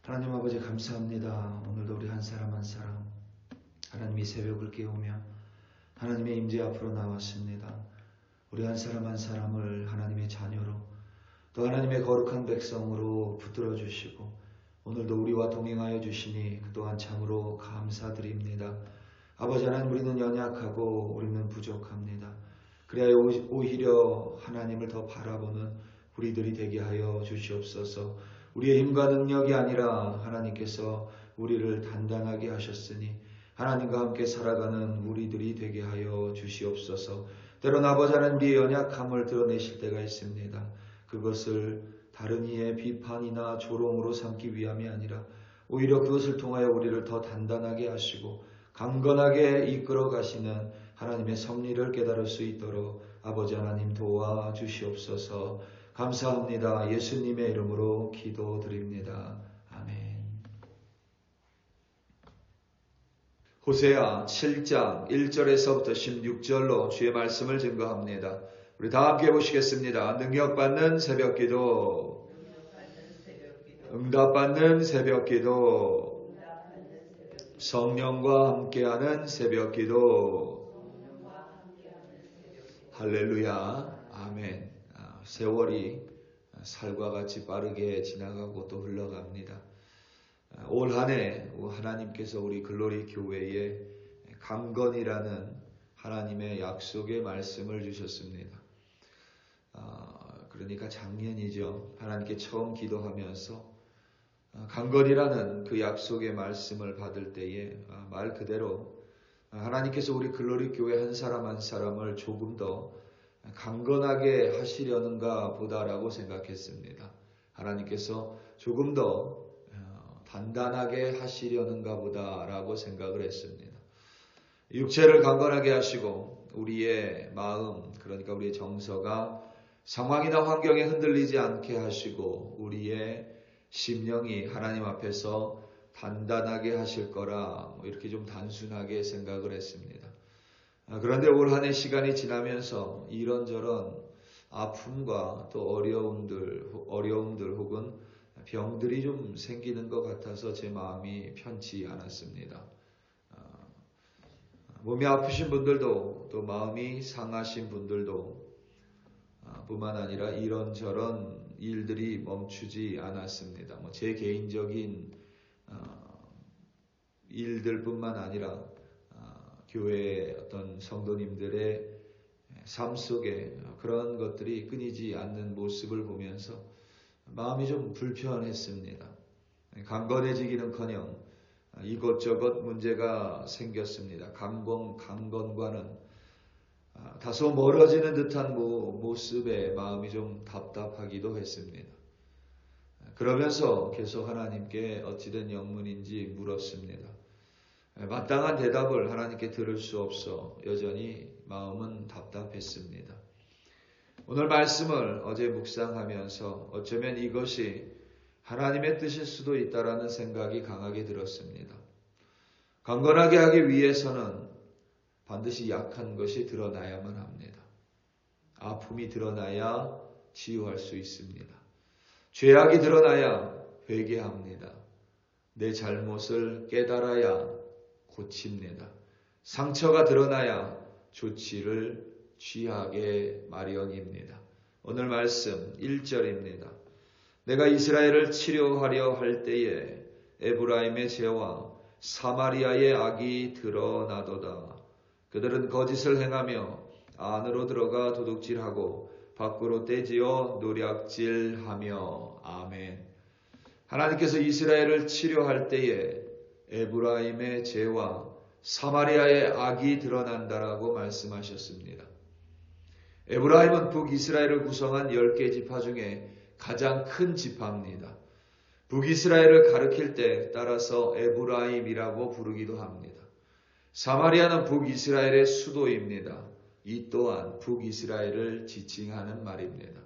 하나님 아버지 감사합니다. 오늘도 우리 한 사람 한 사람 하나님이 새벽을 깨우며 하나님의 임재 앞으로 나왔습니다. 우리 한 사람 한 사람을 하나님의 자녀로 또 하나님의 거룩한 백성으로 붙들어 주시고 오늘도 우리와 동행하여 주시니 그동안 참으로 감사드립니다. 아버지 하나님, 우리는 연약하고 우리는 부족합니다. 그래야 오히려 하나님을 더 바라보는 우리들이 되게 하여 주시옵소서. 우리의 힘과 능력이 아니라 하나님께서 우리를 단단하게 하셨으니 하나님과 함께 살아가는 우리들이 되게 하여 주시옵소서. 때로는 아버지 하나님, 우리의 연약함을 드러내실 때가 있습니다. 그것을 다른 이의 비판이나 조롱으로 삼기 위함이 아니라 오히려 그것을 통하여 우리를 더 단단하게 하시고 강건하게 이끌어 가시는 하나님의 섭리를 깨달을 수 있도록 아버지 하나님 도와주시옵소서. 감사합니다. 예수님의 이름으로 기도드립니다. 아멘. 호세아 7장 1절에서부터 16절로 주의 말씀을 증거합니다. 우리 다 함께 보시겠습니다. 능력받는 새벽기도, 응답받는 새벽기도, 성령과 함께하는 새벽기도. 할렐루야. 아멘. 세월이 살과 같이 빠르게 지나가고 또 흘러갑니다. 올 한 해 하나님께서 우리 글로리 교회에 강건이라는 하나님의 약속의 말씀을 주셨습니다. 그러니까 작년이죠. 하나님께 처음 기도하면서 강건이라는 그 약속의 말씀을 받을 때에 말 그대로 하나님께서 우리 글로리 교회 한 사람 한 사람을 조금 더 강건하게 하시려는가 보다라고 생각했습니다. 하나님께서 조금 더 단단하게 하시려는가 보다라고 생각을 했습니다. 육체를 강건하게 하시고 우리의 마음, 그러니까 우리의 정서가 상황이나 환경에 흔들리지 않게 하시고 우리의 심령이 하나님 앞에서 단단하게 하실 거라 이렇게 좀 단순하게 생각을 했습니다. 그런데 올 한 해 시간이 지나면서 이런저런 아픔과 또 어려움들 혹은 병들이 좀 생기는 것 같아서 제 마음이 편치 않았습니다. 몸이 아프신 분들도 또 마음이 상하신 분들도 뿐만 아니라 이런저런 일들이 멈추지 않았습니다. 제 개인적인 일들뿐만 아니라 교회의 어떤 성도님들의 삶 속에 그런 것들이 끊이지 않는 모습을 보면서 마음이 좀 불편했습니다. 강건해지기는커녕 이것저것 문제가 생겼습니다. 강건과는 다소 멀어지는 듯한 모습에 마음이 좀 답답하기도 했습니다. 그러면서 계속 하나님께 어찌된 영문인지 물었습니다. 마땅한 대답을 하나님께 들을 수 없어 여전히 마음은 답답했습니다. 오늘 말씀을 어제 묵상하면서 어쩌면 이것이 하나님의 뜻일 수도 있다라는 생각이 강하게 들었습니다. 강건하게 하기 위해서는 반드시 약한 것이 드러나야만 합니다. 아픔이 드러나야 치유할 수 있습니다. 죄악이 드러나야 회개합니다. 내 잘못을 깨달아야 고칩니다. 상처가 드러나야 조치를 취하게 마련입니다. 오늘 말씀 1절입니다. 내가 이스라엘을 치료하려 할 때에 에브라임의 죄와 사마리아의 악이 드러나도다. 그들은 거짓을 행하며 안으로 들어가 도둑질하고 밖으로 떼지어 노략질하며. 아멘. 하나님께서 이스라엘을 치료할 때에 에브라임의 죄와 사마리아의 악이 드러난다라고 말씀하셨습니다. 에브라임은 북이스라엘을 구성한 10개 지파 중에 가장 큰 지파입니다. 북이스라엘을 가리킬 때 따라서 에브라임이라고 부르기도 합니다. 사마리아는 북이스라엘의 수도입니다. 이 또한 북이스라엘을 지칭하는 말입니다.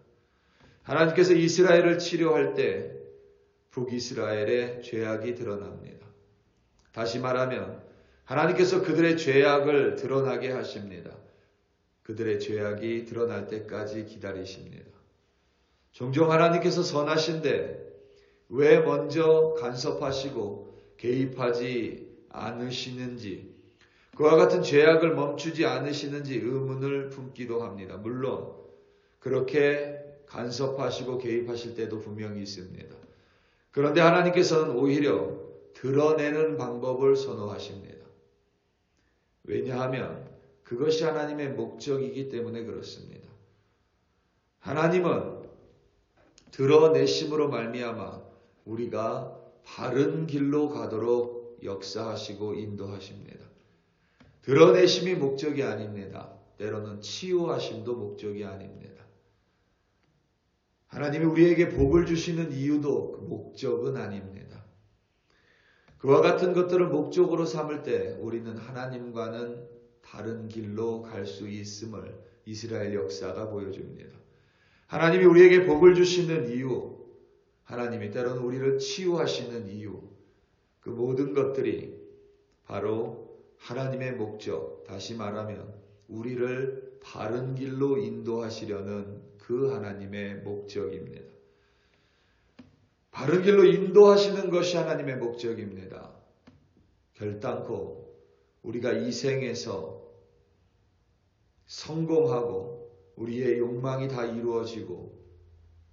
하나님께서 이스라엘을 치료할 때 북이스라엘의 죄악이 드러납니다. 다시 말하면 하나님께서 그들의 죄악을 드러나게 하십니다. 그들의 죄악이 드러날 때까지 기다리십니다. 종종 하나님께서 선하신데 왜 먼저 간섭하시고 개입하지 않으시는지, 그와 같은 죄악을 멈추지 않으시는지 의문을 품기도 합니다. 물론 그렇게 간섭하시고 개입하실 때도 분명히 있습니다. 그런데 하나님께서는 오히려 드러내는 방법을 선호하십니다. 왜냐하면 그것이 하나님의 목적이기 때문에 그렇습니다. 하나님은 드러내심으로 말미암아 우리가 바른 길로 가도록 역사하시고 인도하십니다. 드러내심이 목적이 아닙니다. 때로는 치유하심도 목적이 아닙니다. 하나님이 우리에게 복을 주시는 이유도 그 목적은 아닙니다. 그와 같은 것들을 목적으로 삼을 때 우리는 하나님과는 다른 길로 갈 수 있음을 이스라엘 역사가 보여줍니다. 하나님이 우리에게 복을 주시는 이유, 하나님이 때로는 우리를 치유하시는 이유, 그 모든 것들이 바로 하나님의 목적, 다시 말하면 우리를 바른 길로 인도하시려는 그 하나님의 목적입니다. 바른 길로 인도하시는 것이 하나님의 목적입니다. 결단코 우리가 이 생에서 성공하고 우리의 욕망이 다 이루어지고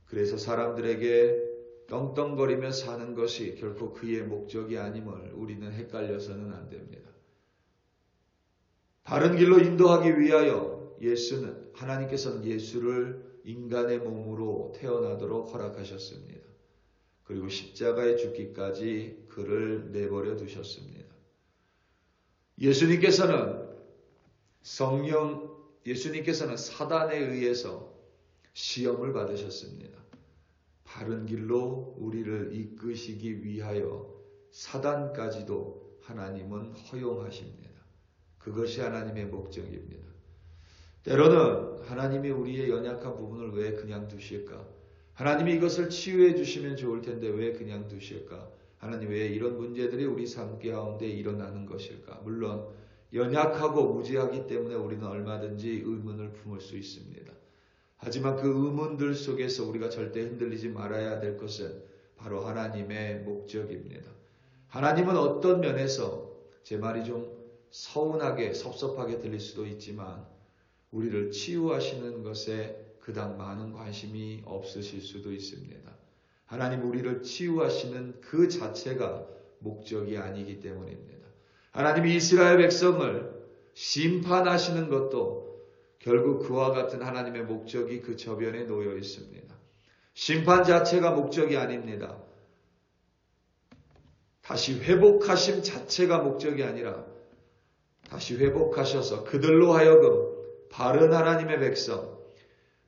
그래서 사람들에게 떵떵거리며 사는 것이 결코 그의 목적이 아님을 우리는 헷갈려서는 안 됩니다. 바른 길로 인도하기 위하여 하나님께서는 예수를 인간의 몸으로 태어나도록 허락하셨습니다. 그리고 십자가에 죽기까지 그를 내버려 두셨습니다. 예수님께서는 사단에 의해서 시험을 받으셨습니다. 바른 길로 우리를 이끄시기 위하여 사단까지도 하나님은 허용하십니다. 그것이 하나님의 목적입니다. 때로는 하나님이 우리의 연약한 부분을 왜 그냥 두실까? 하나님이 이것을 치유해 주시면 좋을 텐데 왜 그냥 두실까? 하나님 왜 이런 문제들이 우리 삶 가운데 일어나는 것일까? 물론 연약하고 무지하기 때문에 우리는 얼마든지 의문을 품을 수 있습니다. 하지만 그 의문들 속에서 우리가 절대 흔들리지 말아야 될 것은 바로 하나님의 목적입니다. 하나님은 어떤 면에서 제 말이 좀 서운하게 섭섭하게 들릴 수도 있지만 우리를 치유하시는 것에 그닥 많은 관심이 없으실 수도 있습니다. 하나님 우리를 치유하시는 그 자체가 목적이 아니기 때문입니다. 하나님이 이스라엘 백성을 심판하시는 것도 결국 그와 같은 하나님의 목적이 그 저변에 놓여 있습니다. 심판 자체가 목적이 아닙니다. 다시 회복하심 자체가 목적이 아니라 다시 회복하셔서 그들로 하여금 바른 하나님의 백성,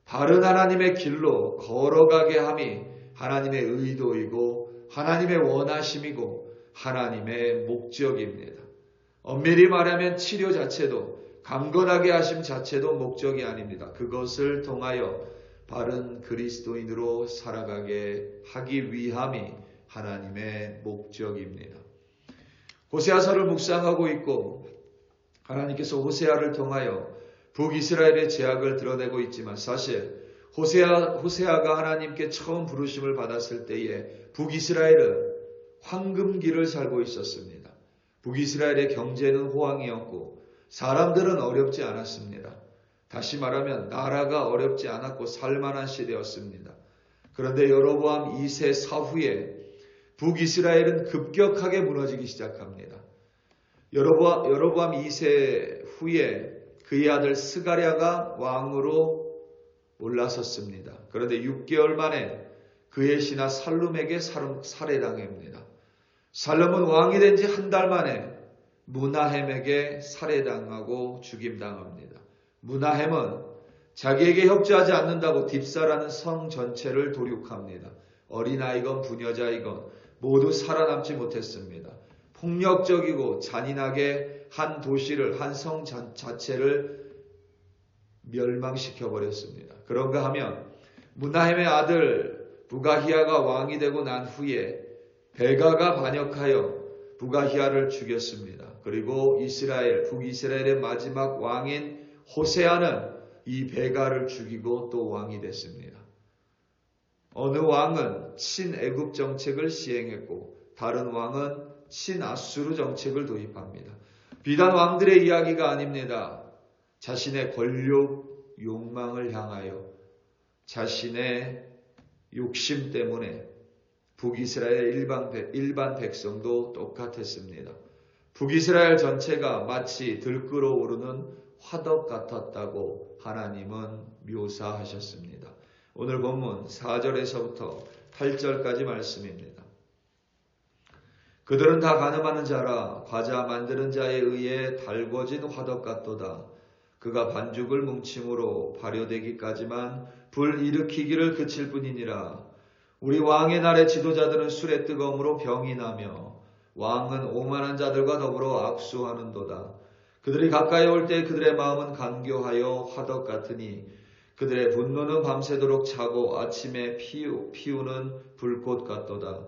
바른 하나님의 길로 걸어가게 함이 하나님의 의도이고 하나님의 원하심이고 하나님의 목적입니다. 엄밀히 말하면 치료 자체도 강건하게 하심 자체도 목적이 아닙니다. 그것을 통하여 바른 그리스도인으로 살아가게 하기 위함이 하나님의 목적입니다. 호세아서를 묵상하고 있고 하나님께서 호세아를 통하여 북이스라엘의 죄악을 드러내고 있지만 사실 호세아가 하나님께 처음 부르심을 받았을 때에 북이스라엘은 황금기를 살고 있었습니다. 북이스라엘의 경제는 호황이었고 사람들은 어렵지 않았습니다. 다시 말하면 나라가 어렵지 않았고 살만한 시대였습니다. 그런데 여로보암 2세 사후에 북이스라엘은 급격하게 무너지기 시작합니다. 여로보암 2세 후에 그의 아들 스가랴가 왕으로 올라섰습니다. 그런데 6개월 만에 그의 신하 살룸에게 살해당합니다. 살룸은 왕이 된 지 한 달 만에 무나헴에게 살해당하고 죽임당합니다. 무나헴은 자기에게 협조하지 않는다고 딥사라는 성 전체를 도륙합니다. 어린아이건 부녀자이건 모두 살아남지 못했습니다. 폭력적이고 잔인하게 한 도시를, 한 성 자체를 멸망시켜버렸습니다. 그런가 하면 무나헴의 아들 부가히야가 왕이 되고 난 후에 베가가 반역하여 부가히야를 죽였습니다. 그리고 북이스라엘의 마지막 왕인 호세아는 이 베가를 죽이고 또 왕이 됐습니다. 어느 왕은 친애굽 정책을 시행했고 다른 왕은 친아수르 정책을 도입합니다. 비단 왕들의 이야기가 아닙니다. 자신의 권력, 욕망을 향하여 자신의 욕심 때문에 북이스라엘 일반 백성도 똑같았습니다. 북이스라엘 전체가 마치 들끓어 오르는 화덕 같았다고 하나님은 묘사하셨습니다. 오늘 본문 4절에서부터 8절까지 말씀입니다. 그들은 다 가늠하는 자라 과자 만드는 자에 의해 달궈진 화덕 같도다. 그가 반죽을 뭉침으로 발효되기까지만 불 일으키기를 그칠 뿐이니라. 우리 왕의 날의 지도자들은 술의 뜨거움으로 병이 나며 왕은 오만한 자들과 더불어 악수하는도다. 그들이 가까이 올 때 그들의 마음은 간교하여 화덕 같으니 그들의 분노는 밤새도록 차고 아침에 피우는 불꽃 같도다.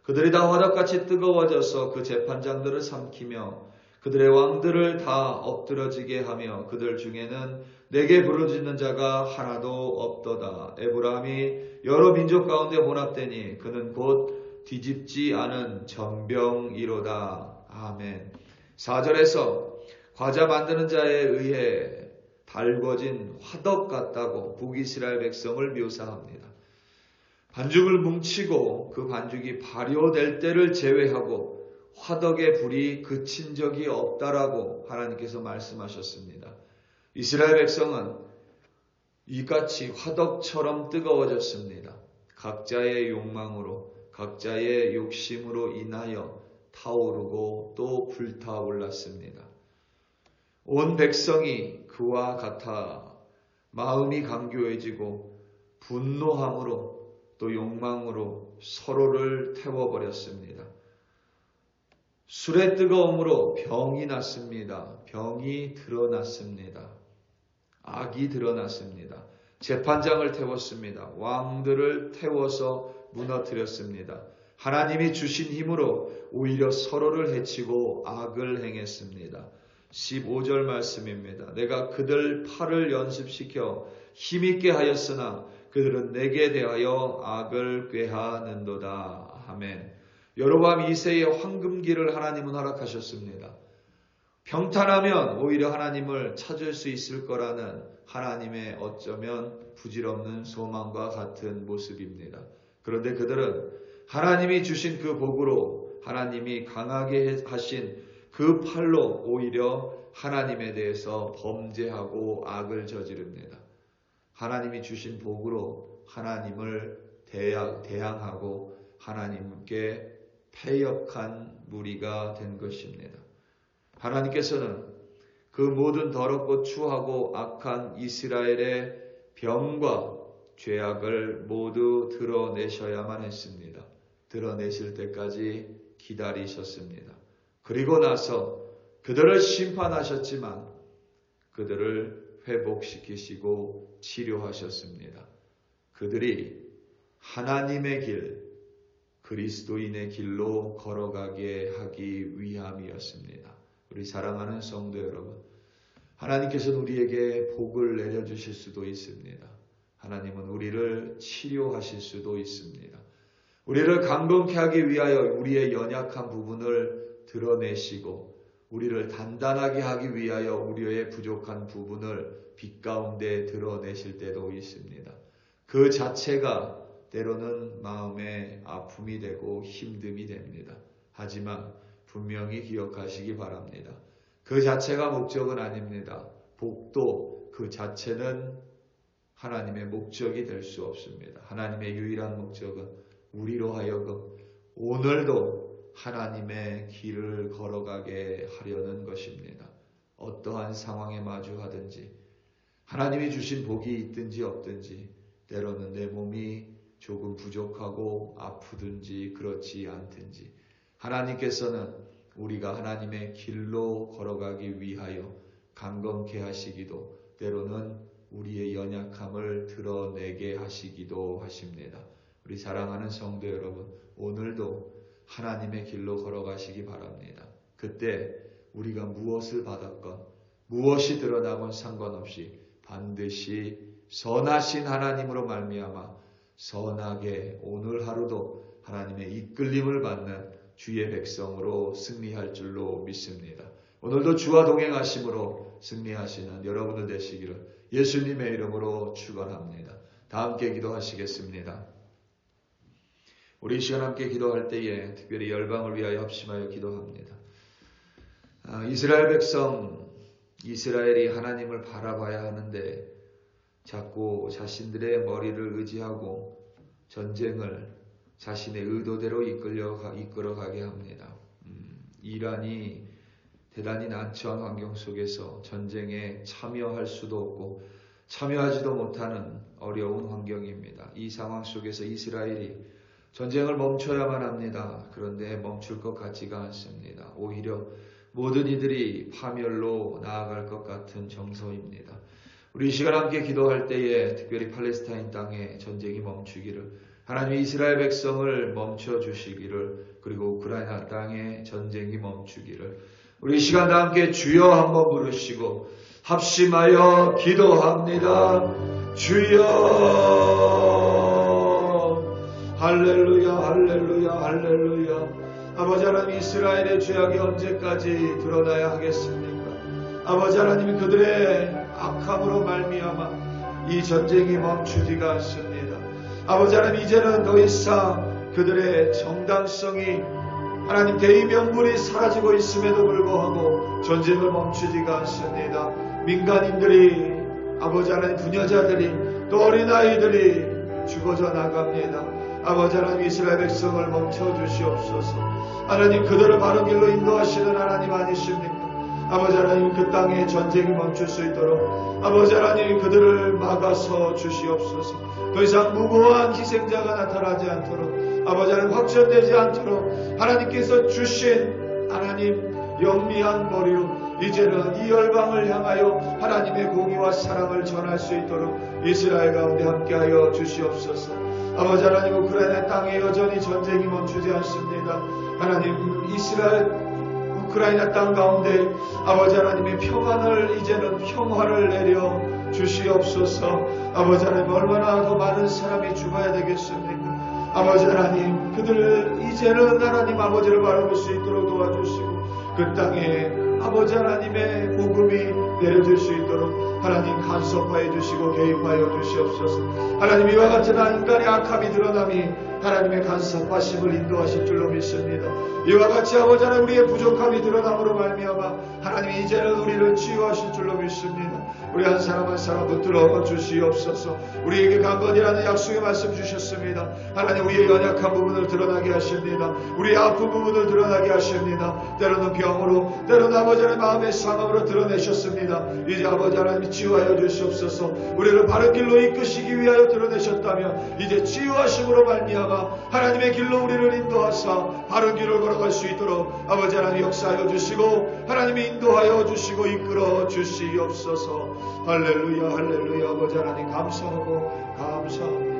그들이 다 화덕같이 뜨거워져서 그 재판장들을 삼키며 그들의 왕들을 다 엎드러지게 하며 그들 중에는 내게 부르짖는 자가 하나도 없도다. 에브라임이 여러 민족 가운데 혼합되니 그는 곧 뒤집지 않은 전병이로다. 아멘. 4절에서 과자 만드는 자에 의해 달궈진 화덕 같다고 북이스라엘 백성을 묘사합니다. 반죽을 뭉치고 그 반죽이 발효될 때를 제외하고 화덕의 불이 그친 적이 없다라고 하나님께서 말씀하셨습니다. 이스라엘 백성은 이같이 화덕처럼 뜨거워졌습니다. 각자의 욕망으로, 각자의 욕심으로 인하여 타오르고 또 불타올랐습니다. 온 백성이 그와 같아 마음이 간교해지고 분노함으로 또 욕망으로 서로를 태워버렸습니다. 술의 뜨거움으로 병이 났습니다. 병이 드러났습니다. 악이 드러났습니다. 재판장을 태웠습니다. 왕들을 태워서 무너뜨렸습니다. 하나님이 주신 힘으로 오히려 서로를 해치고 악을 행했습니다. 15절 말씀입니다. 내가 그들 팔을 연습시켜 힘있게 하였으나 그들은 내게 대하여 악을 꾀하는도다. 아멘. 여로보암 2세의 황금기를 하나님은 허락하셨습니다. 평탄하면 오히려 하나님을 찾을 수 있을 거라는 하나님의 어쩌면 부질없는 소망과 같은 모습입니다. 그런데 그들은 하나님이 주신 그 복으로 하나님이 강하게 하신 그 팔로 오히려 하나님에 대해서 범죄하고 악을 저지릅니다. 하나님이 주신 복으로 하나님을 대항하고 하나님께 패역한 무리가 된 것입니다. 하나님께서는 그 모든 더럽고 추하고 악한 이스라엘의 병과 죄악을 모두 드러내셔야만 했습니다. 드러내실 때까지 기다리셨습니다. 그리고 나서 그들을 심판하셨지만 그들을 회복시키시고 치료하셨습니다. 그들이 하나님의 길, 그리스도인의 길로 걸어가게 하기 위함이었습니다. 우리 사랑하는 성도 여러분, 하나님께서는 우리에게 복을 내려주실 수도 있습니다. 하나님은 우리를 치료하실 수도 있습니다. 우리를 강건케 하기 위하여 우리의 연약한 부분을 드러내시고 우리를 단단하게 하기 위하여 우리의 부족한 부분을 빛 가운데 드러내실 때도 있습니다. 그 자체가 때로는 마음의 아픔이 되고 힘듦이 됩니다. 하지만 분명히 기억하시기 바랍니다. 그 자체가 목적은 아닙니다. 복도 그 자체는 하나님의 목적이 될 수 없습니다. 하나님의 유일한 목적은 우리로 하여금 오늘도 하나님의 길을 걸어가게 하려는 것입니다. 어떠한 상황에 마주하든지 하나님이 주신 복이 있든지 없든지 때로는 내 몸이 조금 부족하고 아프든지 그렇지 않든지 하나님께서는 우리가 하나님의 길로 걸어가기 위하여 강건케 하시기도 때로는 우리의 연약함을 드러내게 하시기도 하십니다. 우리 사랑하는 성도 여러분, 오늘도 하나님의 길로 걸어가시기 바랍니다. 그때 우리가 무엇을 받았건 무엇이 드러나건 상관없이 반드시 선하신 하나님으로 말미암아 선하게 오늘 하루도 하나님의 이끌림을 받는 주의 백성으로 승리할 줄로 믿습니다. 오늘도 주와 동행하심으로 승리하시는 여러분들 되시기를 예수님의 이름으로 축원합니다. 다 함께 기도하시겠습니다. 우리 이 시간 함께 기도할 때에 특별히 열방을 위하여 합심하여 기도합니다. 이스라엘 백성, 이스라엘이 하나님을 바라봐야 하는데 자꾸 자신들의 머리를 의지하고 전쟁을 자신의 의도대로 이끌어가게 합니다. 이란이 대단히 난처한 환경 속에서 전쟁에 참여할 수도 없고 참여하지도 못하는 어려운 환경입니다. 이 상황 속에서 이스라엘이 전쟁을 멈춰야만 합니다. 그런데 멈출 것 같지가 않습니다. 오히려 모든 이들이 파멸로 나아갈 것 같은 정서입니다. 우리 이 시간 함께 기도할 때에 특별히 팔레스타인 땅에 전쟁이 멈추기를, 하나님이 이스라엘 백성을 멈춰주시기를, 그리고 우크라이나 땅에 전쟁이 멈추기를 우리 이 시간 다 함께 주여 한번 부르시고 합심하여 기도합니다. 주여, 할렐루야, 할렐루야, 할렐루야. 아버지 하나님, 이스라엘의 죄악이 언제까지 드러나야 하겠습니까? 아버지 하나님, 그들의 악함으로 말미암아 이 전쟁이 멈추지가 않습니다. 아버지 하나님, 이제는 더 이상 그들의 정당성이 하나님 대의명분이 사라지고 있음에도 불구하고 전쟁을 멈추지가 않습니다. 민간인들이, 아버지 하나님, 부녀자들이, 또 어린아이들이 죽어져 나갑니다. 아버지 하나님, 이스라엘 백성을 멈춰주시옵소서. 하나님, 그들을 바른 길로 인도하시는 하나님 아니십니까? 아버지 하나님, 그 땅에 전쟁이 멈출 수 있도록 아버지 하나님, 그들을 막아서 주시옵소서. 더 이상 무고한 희생자가 나타나지 않도록, 아버지 하나님, 확전되지 않도록 하나님께서 주신 하나님 영리한 머리로 이제는 이 열방을 향하여 하나님의 공의와 사랑을 전할 수 있도록 이스라엘 가운데 함께하여 주시옵소서. 아버지 하나님, 우크라이나 땅에 여전히 전쟁이 멈추지 않습니다. 하나님, 우크라이나 땅 가운데 아버지 하나님의 평안을, 이제는 평화를 내려 주시옵소서. 아버지 하나님, 얼마나 더 많은 사람이 죽어야 되겠습니까? 아버지 하나님, 그들을 이제는 하나님 아버지를 바라볼 수 있도록 도와주시고 그 땅에 아버지 하나님의 복음이 내려질 수 있도록 하나님 간섭하여 주시고 개입하여 주시옵소서. 하나님, 이와 같은 인간의 악함이 드러남이 하나님의 간섭하심을 인도하실 줄로 믿습니다. 이와 같이 아버지 하나님, 우리의 부족함이 드러남으로 말미암아 하나님이 이제는 우리를 치유하실 줄로 믿습니다. 우리 한 사람 한 사람 붙들어 주시옵소서. 우리에게 강건이라는 약속의 말씀 주셨습니다. 하나님, 우리의 연약한 부분을 드러나게 하십니다. 우리의 아픈 부분을 드러나게 하십니다. 때로는 병으로, 때로는 아버지 하나님 마음의 상함으로 드러내셨습니다. 이제 아버지 하나님 치유하여 주시옵소서. 우리를 바른 길로 이끄시기 위하여 드러내셨다면 이제 치유하심으로 말미암아 하나님의 길로 우리를 인도하사 바른 길을 걸어갈 수 있도록 아버지 하나님 역사하여 주시고 하나님이 인도하여 주시고 이끌어 주시옵소서. 할렐루야, 할렐루야. 아버지 하나님 감사하고 감사합니다.